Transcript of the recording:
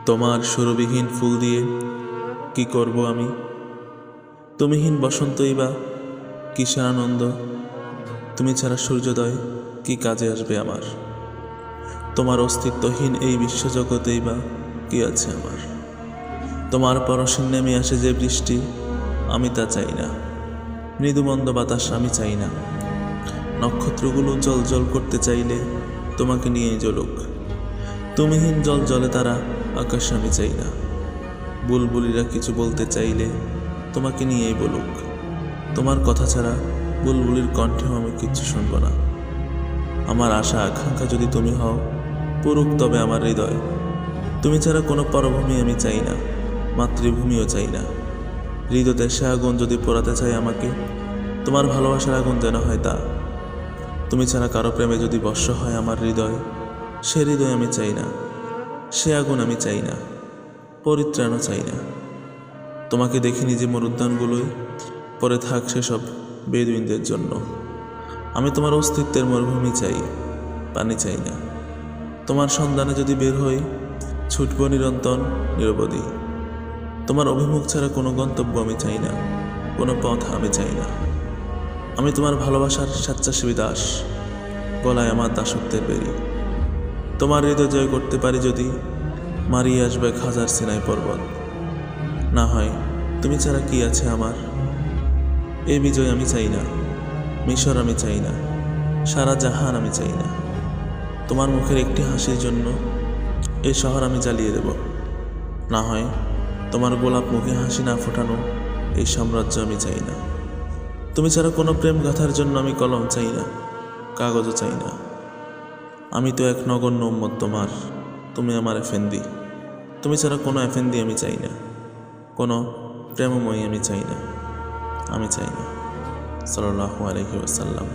তোমার সুরবিহীন ফুল দিয়ে কি করব আমি? তুমিহীন বসন্তই বা কিসের আনন্দ? তুমি ছাড়া সূর্যোদয় কি কাজে আসবে আমার? তোমার অস্তিত্বহীন এই বিশ্বজগতেই বা কি আছে আমার? তোমার পরশে নেমে আসে যে বৃষ্টি, আমি তা চাই না। মৃদুমন্দ বাতাস আমি চাই না। নক্ষত্রগুলো জল জল করতে চাইলে তোমাকে নিয়েই জ্বলুক। তুমিহীন জল জলে তারা আকাশ আমি চাই না। বুলবুলিরা কিছু বলতে চাইলে তোমাকে নিয়েই বলুক। তোমার কথা ছাড়া বুলবুলির কণ্ঠেও আমি কিচ্ছু শুনব না। আমার আশা আকাঙ্ক্ষা যদি তুমি হও, পুরুক তবে আমার হৃদয়। তুমি ছাড়া কোনো পরভূমি আমি চাই না, মাতৃভূমিও চাই না। হৃদয়তে আগুন যদি পোড়াতে চাই আমাকে, তোমার ভালোবাসার আগুন যেন হয় তা। তুমি ছাড়া কারো প্রেমে যদি বর্ষ হয় আমার হৃদয়, সে হৃদয় আমি চাই না, সে আগুন আমি চাই না, পরিত্রাণও চাই না। তোমাকে দেখিনি যে মরুদ্যানগুলোই পরে থাক সেসব বেদুইনদের জন্য। আমি তোমার অস্তিত্বের মরুভূমি চাই, পানি চাই না। তোমার সন্ধানে যদি বের হই, ছুটব নিরন্তর নিরবধি। তোমার অভিমুখ ছাড়া কোনো গন্তব্য আমি চাই না, কোনো পথ আমি চাই না। আমি তোমার ভালোবাসার স্বেচ্ছাসেবী দাস, গলায় আমার দাসত্বের বেরি। তোমার হৃদয় জয় করতে পারি যদি, মারিয়ে আসবে হাজার সিনাই পর্বত। না হয় তুমি ছাড়া কি আছে আমার? এই বিজয় আমি চাই না, মিশর আমি চাই না, সারা জাহান আমি চাই না। তোমার মুখের একটি হাসির জন্য এই শহর আমি জ্বালিয়ে দেব। না হয় তোমার গোলাপ মুখে হাসি না ফোটানো এই সাম্রাজ্য আমি চাই না। তুমি ছাড়া কোনো প্রেম গাথার জন্য আমি কলম চাই না, কাগজও চাই না। আমি তো এক নগণ্য উম্মত তোমার, তুমি আমার এফেন্দি। তুমি ছাড়া কোনো এফেন্দি আমি চাই না, কোনো প্রেমময়ী আমি চাই না, আমি চাই না। সাল্লাল্লাহু আলাইহি ওয়াসাল্লাম।